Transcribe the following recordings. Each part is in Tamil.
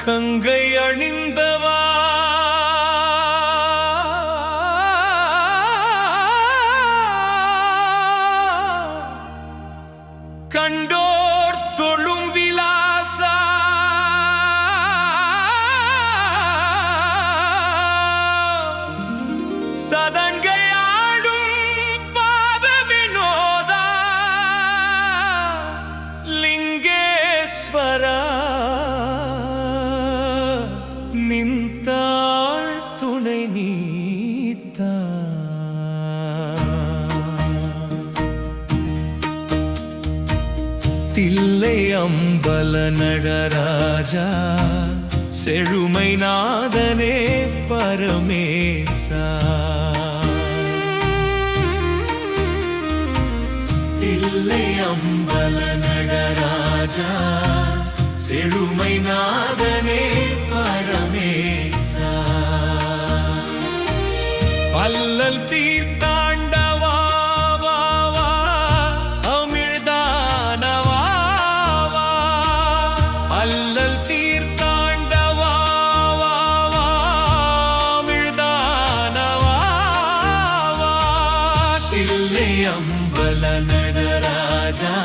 கங்கை அணிந்தவா கண்டோர் தொழும் விலாசா சதங்கையாடும் பாத வினோதா லிங்கேஸ்வரா நின்றாள் துணை நீத்தா தில்லை அம்பல நடராஜா செழுமை நாதனே பரமேசா தில்லை அம்பல நடராஜா செழுமை நாதனே பரமேசா பல்லல் தீர்த்தாண்டவா அமிழ்தானவா அல்லல் தீர்த்தாண்டவா அமிழ்தானவா தில்லை அம்பல நடராஜா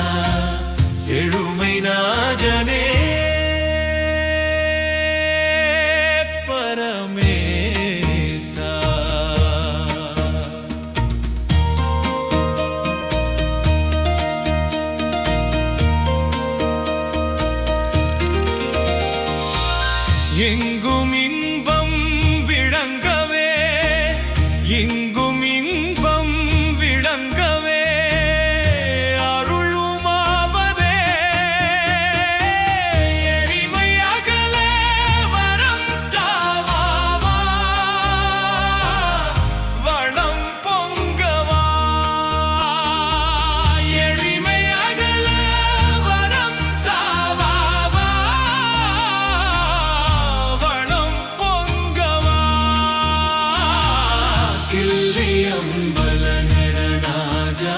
செழுமை நாதனே பரமேசா எங்கும் இன்பம் விளங்கவே எங்கும் இன்பம் விளங்கவே அருளுமாவதே எளிமை அகல வரம் தாவாவா வளம் பொங்கவா எளிமை அகல வரம் தாவாவா வளம் பொங்கவா தில்லை அம்பல நடராஜா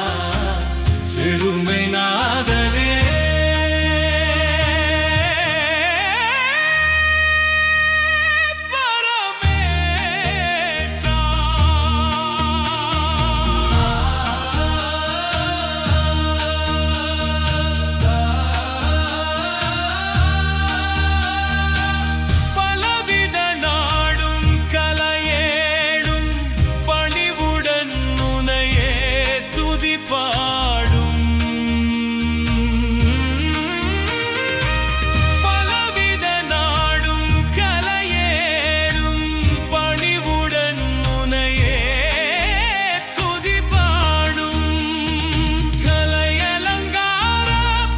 செழுமை நாதனே பரமேசா பலவித நாடும் கலையேடும் பணிவுடன் உனையே துதி பாடும் பலவித நாடும் கலையேடும் பணிவுடன் உனையே துதி பாடும் கலையலங்கார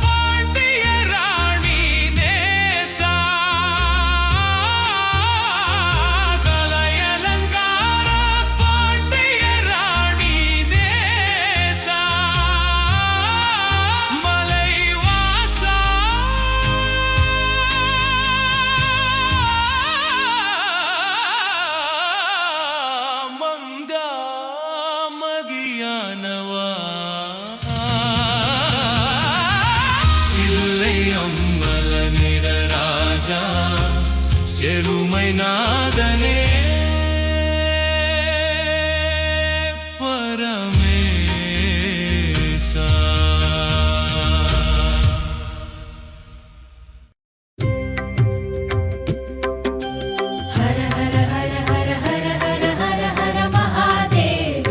பாண்டிய ராணி நேசா கலையலங்கார பாண்டிய ராணி நேசா மலைவாசா மந்தாமதியானவா தில்லை அம்பல நடராஜா செழுமை நாதனே பரமேசா हर हर हर हर हर हर हर हर महादेव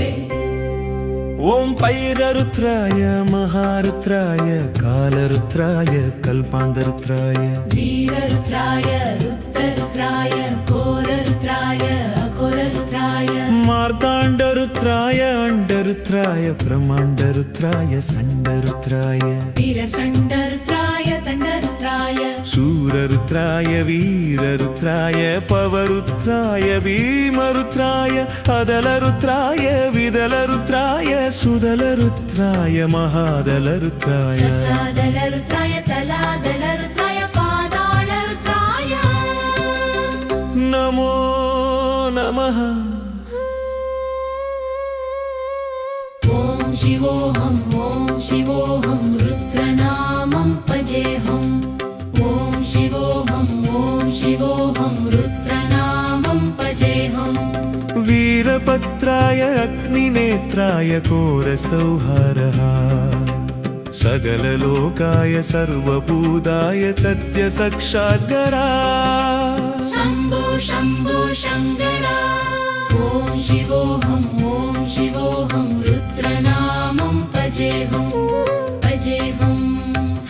ஓம் பைரருத்ராய மகாருத்ராய காலருத்ராய கல்பாந்தருத்ராய वीररुद्राय रुद्ररुद्राय घोररुद्राय अघोररुद्राय மார்த்தாண்டருத்ராய அண்டருத்ராய பிரமாண்டருத்ராய சண்டருத்ராய वीरसण्डरुद्राय दण्डरुद्राय शूररुद्राय वीररुद्राय पवरुद्राय भीमरुद्राय अदलरुद्राय विदलरुद्राय सुदलरुद्राय महादलरुद्राय ससादलरुद्राय तलादलरुद्राय पादालरुद्राय नमो नमः। ॐ शिवोऽहं रुद्रनामं भजेऽहम् ॐ शिवोऽहं रुद्रनामं भजेऽहम् वीरभद्राय अग्निनेत्राय घोरसंहारः सकललोकाय सर्वभूताय सत्यसाक्षात्करा शम्भो शम्भो शङ्करा ॐ शिवोऽहं रुद्रनामं भजेऽहं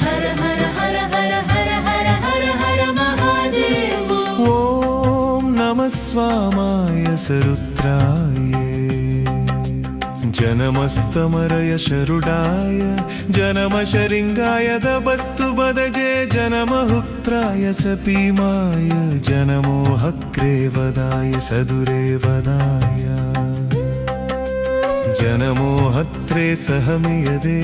हर हर हर हर हर हर हर हर महादेव ॐ नमः स्वामाय सरुद्राय जनमस्तमरय शरुडाय जनमशरिङ्गाय दबस्तु बदजे जनमहुक्त्राय सपीमाय जनमोहक्रे वदाय सदुरे वदाय जनमोहत्रे सहमियदे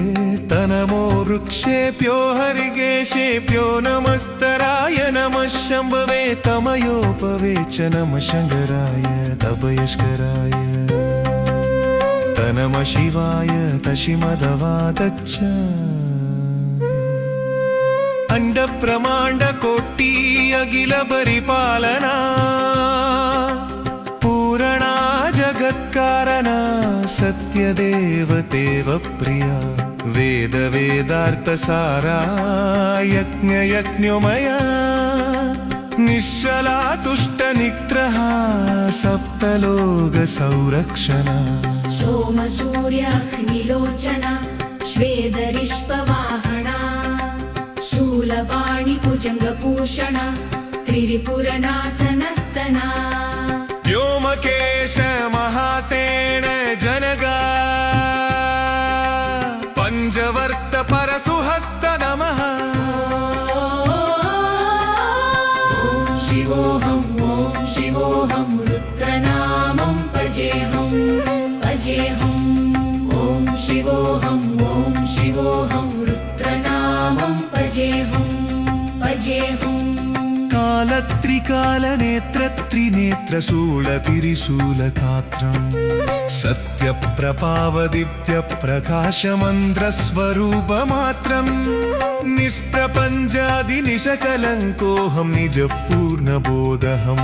तनमो वृक्षेभ्यो हरिगेशेभ्यो नमस्तराय नमः शम्भवे तमयोपवे च नमः शङ्कराय तपयस्कराय नमः शिवाय तशिमदवादच्च अंडब्रह्माण्ड कोटि अखिल परिपालना पूरणा जगत्कारणा सत्यदेव देव प्रिया वेद वेदार्थसारा यज्ञ यज्ञोमया निश्चला तुष्ट निग्रहा सप्तलोक संरक्षणा सोम सूर्याग्निलोचना श्वेतरिष्पवाहना शूलपाणि भुजङ्गभूषणा त्रिपुरनासनर्तना व्योमकेश महासेन जनगा पञ्चवर्त परसुहस्त नमः ॐ शिवोऽहं रुद्रनामं भजेऽहम् ॐ शिवोऽहं रुद्रनामं भजेऽहम् कालत्रिकालनेत्रत्रिनेत्रशूलतिरिशूलगात्रम् सत्यप्रपावदीप्त्यप्रकाशमन्त्रस्वरूपमात्रम् निष्प्रपञ्चादिनिशकलङ्कोऽहं निजपूर्णबोधहं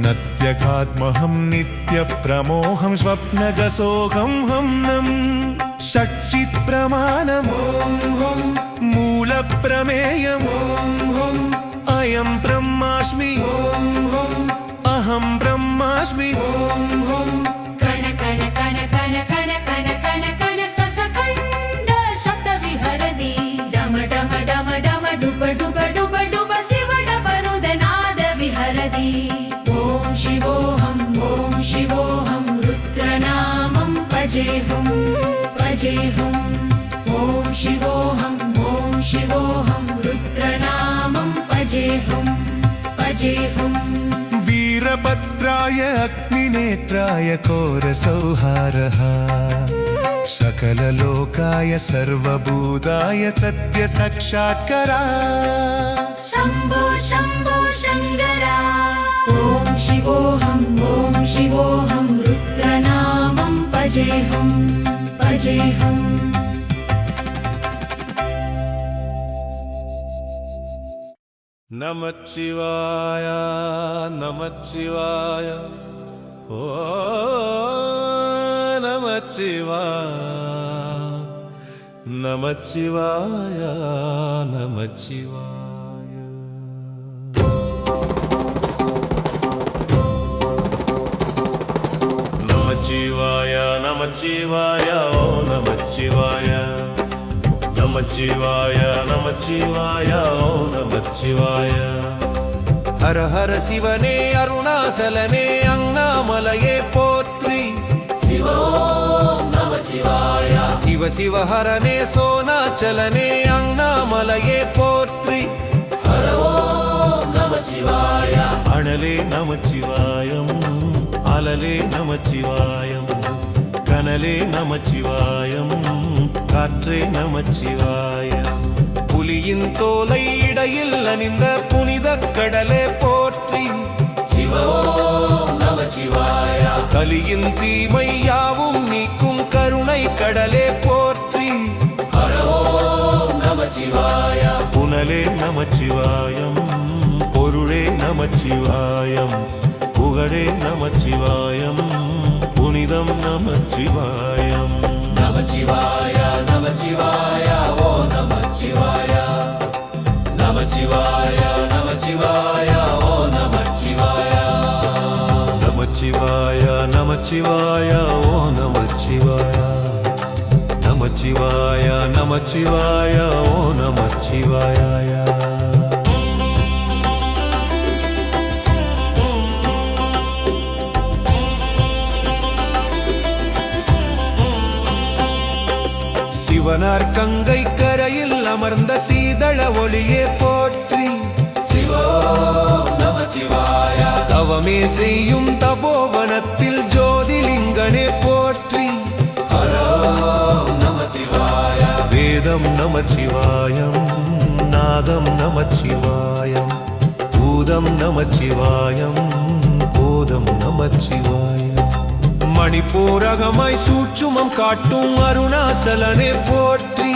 नत्यकात्महं नित्यप्रमोहं स्वप्नगसोऽहं हं नम् षट्चित्प्रमाणम् मूलप्रमेयम् अयं ब्रह्मास्मि अहं ब्रह्मास्मि कन कन कन कन कन कन कन कन ससकण्ड शब्द विहरति डम डम डम डम डुब डुब डुब डुब शिव डबरुदनाद विहरति ॐ शिवोऽहं रुद्रनामं भजेऽहम् ॐ शिवोऽहं रुद्रनामं भजेऽहम् वीरभद्राय अग्निनेत्राय घोरसंहारः सकललोकाय सर्वभूताय सत्यसाक्षात्करा शम्भो शम्भो शङ्करा ॐ शिवोऽहं रुद्रनामं भजेऽहम् नमः शिवाय नमः शिवाय ओ नमः शिवाय नमः शिवाय नमः शिवाय नमः शिवाय नमः शिवाय ओ नमः शिवाय नमः शिवाय नमः शिवाय ओ नमः शिवाय हर हर शिवने अरुणाचलने अन्नामलये पोत्री शिव नमः शिवाय शिव शिव हरने सोनाचलने अन्नामलये पोत्री हर அனலே நமச்சிவாயம் அலலே நமச்சிவாயம் கனலே நமச்சிவாயம் காற்றே நமச்சிவாயம் புலியின் தோலை இடையில் அணிந்த புனித கடலே போற்றி சிவம் நமச்சிவாய கலியின் தீமை யாவும் நீக்கும் கருணை கடலே போற்றி ஹரோம் நமச்சிவாய புனலே நமச்சிவாயம் பொருளே நமச்சிவாயம் புகழே நமச்சிவாயம் புனிதம் நமச்சிவாயம் நமச்சிவாய நமச்சிவாய ஓ நமச்சிவாய நமச்சிவாய நமச்சிவாய ஓ நமச்சிவாய நமச்சிவாய நமச்சிவாய ஓ நமச்சிவாய நமச்சிவாய நமச்சிவாய ஓ நமச்சிவாய சிவனார் கங்கை கரையில் அமர்ந்த சீதள ஒளியே போற்றி சிவம் நமச்சிவாய தவமே செய்யும் தபோவனத்தில் ஜோதிலிங்கனே போற்றி ஹரோம் நமச்சிவாய வேதம் நமச்சிவாயம் நாதம் நமச்சிவாயம் பூதம் நமச்சிவாயம் போதம் நமச்சிவாயம் மணிப்பூரகமாய் சூட்சுமம் காட்டும் அருணாசலனே போற்றி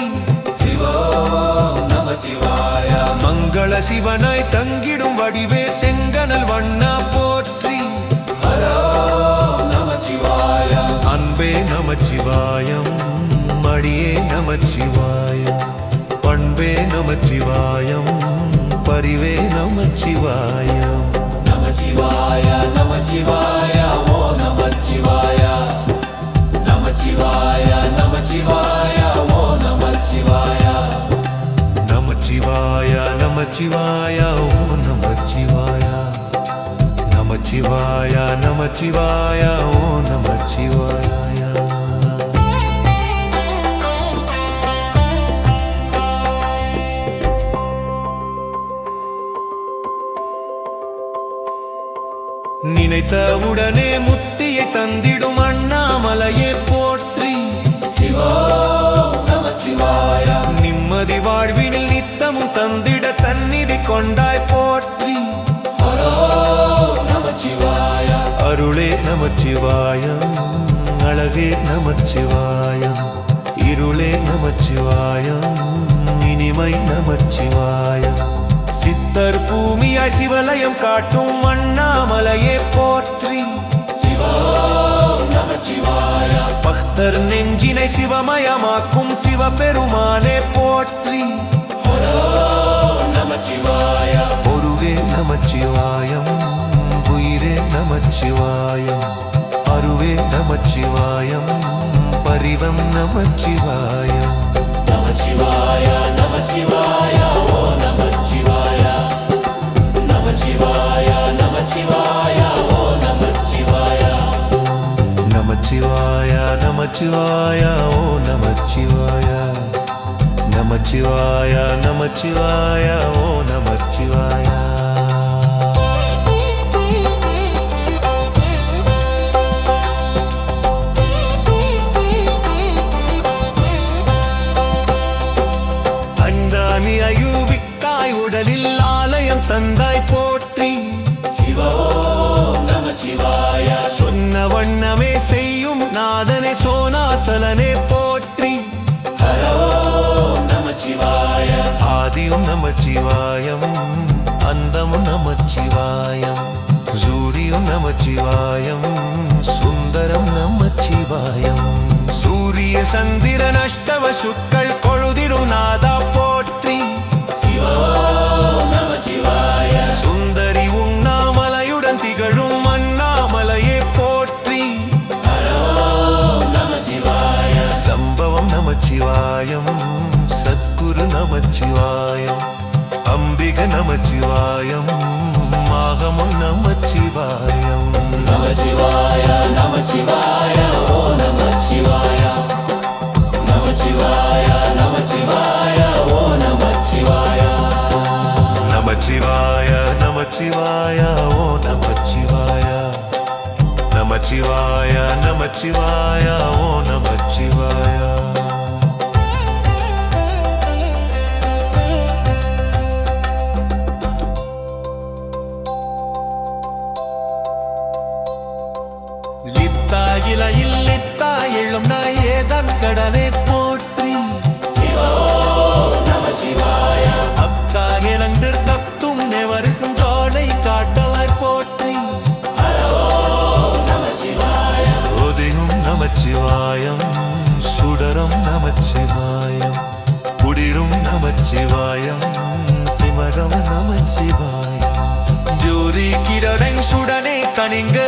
சிவம் நமச்சிவாய மங்கள சிவனாய் தங்கிடும் வடிவே செங்கனல் வண்ணா போற்றி ஹரோம் நமச்சிவாய அன்பே நமச்சிவாயம் மடியே நமச்சிவாயம் பண்பே நமச்சிவாயம் பரிவே நமச்சிவாயம் நமச்சிவாய நமச்சிவாய ஓ நமச்சிவாய நமச்சிவாய நமச்சிவாய ஓ நமச்சிவாய நமச்சிவாய நமச்சிவாய ஓ நமச்சிவாய நமச்சிவாய நமச்சிவாய ஓ நமச்சிவாய நினைத்தவுடனே முத்தியை தந்திடும் அண்ணாமலையே போற்றி சிவம் நமச்சிவாய நிம்மதி வாழ்வினில் நித்தமும் தந்திட சந்நிதி கொண்டாய் போற்றி ஹரோம் நமச்சிவாய அருளே நமச்சிவாயம் அழகே நமச்சிவாயம் இருளே நமச்சிவாயம் இனிமை நமச்சிவாயம் சித்தர் பூமியாய் சிவலயம் காட்டும் அண்ணாமலையே போற்றி சிவம் நமச்சிவாய பக்தர் நெஞ்சினை சிவமயமாக்கும் சிவபெருமானே போற்றி ஹரோம் நமச்சிவாய ஒருவே நமச்சிவாயம் உயிரே நமச்சிவாயம் அருவே நமச்சிவாயம் பரிவம் நமச்சிவாயம் நமச்சிவாய நமச்சிவாய ஓ நமச்சிவாய நமச்சிவாய நமச்சிவாய ஓ நமச்சிவாய நமச்சிவாய நமச்சிவாய ஓ நமச்சிவாய நமச்சிவாய நமச்சிவாய ஓ நமச்சிவாய அயுவிட்டாய் உடலில் ஆலயம் தந்தாய் போற்றி சிவம் நமச்சிவாய சொன்ன வண்ணமே செய்யும் நாதனே சோனாசலனே போற்றி ஹரோம் நமச்சிவாய ஆதியும் நமச்சிவாயம் அந்தமும் நமச்சிவாயம் சூரியும் நமச்சிவாயம் சுந்தரம் நமச்சிவாயம் சூரிய சந்திரன் அஷ்டவ சுக்கள் கொழுதிடும் நாதா போற்றி சிவம் நமச்சிவாய சுந்தரி உண்ணாமலையுடன் திகழும் அண்ணாமலையே போற்றி ஹரோம் நமச்சிவாய சம்பவம் நமச்சிவாயம் சத்குரு நமச்சிவாயம் அம்பிக நமச்சிவாயம் மாகமும் நமச்சிவாயம் நமச்சிவாய நமச்சிவாய ஓ நமச்சிவாய நமச்சிவாய நமச்சிவாய ஓ நமச்சிவாய நமச்சிவாய நமச்சிவாய ஓ சுடனே கனிங்க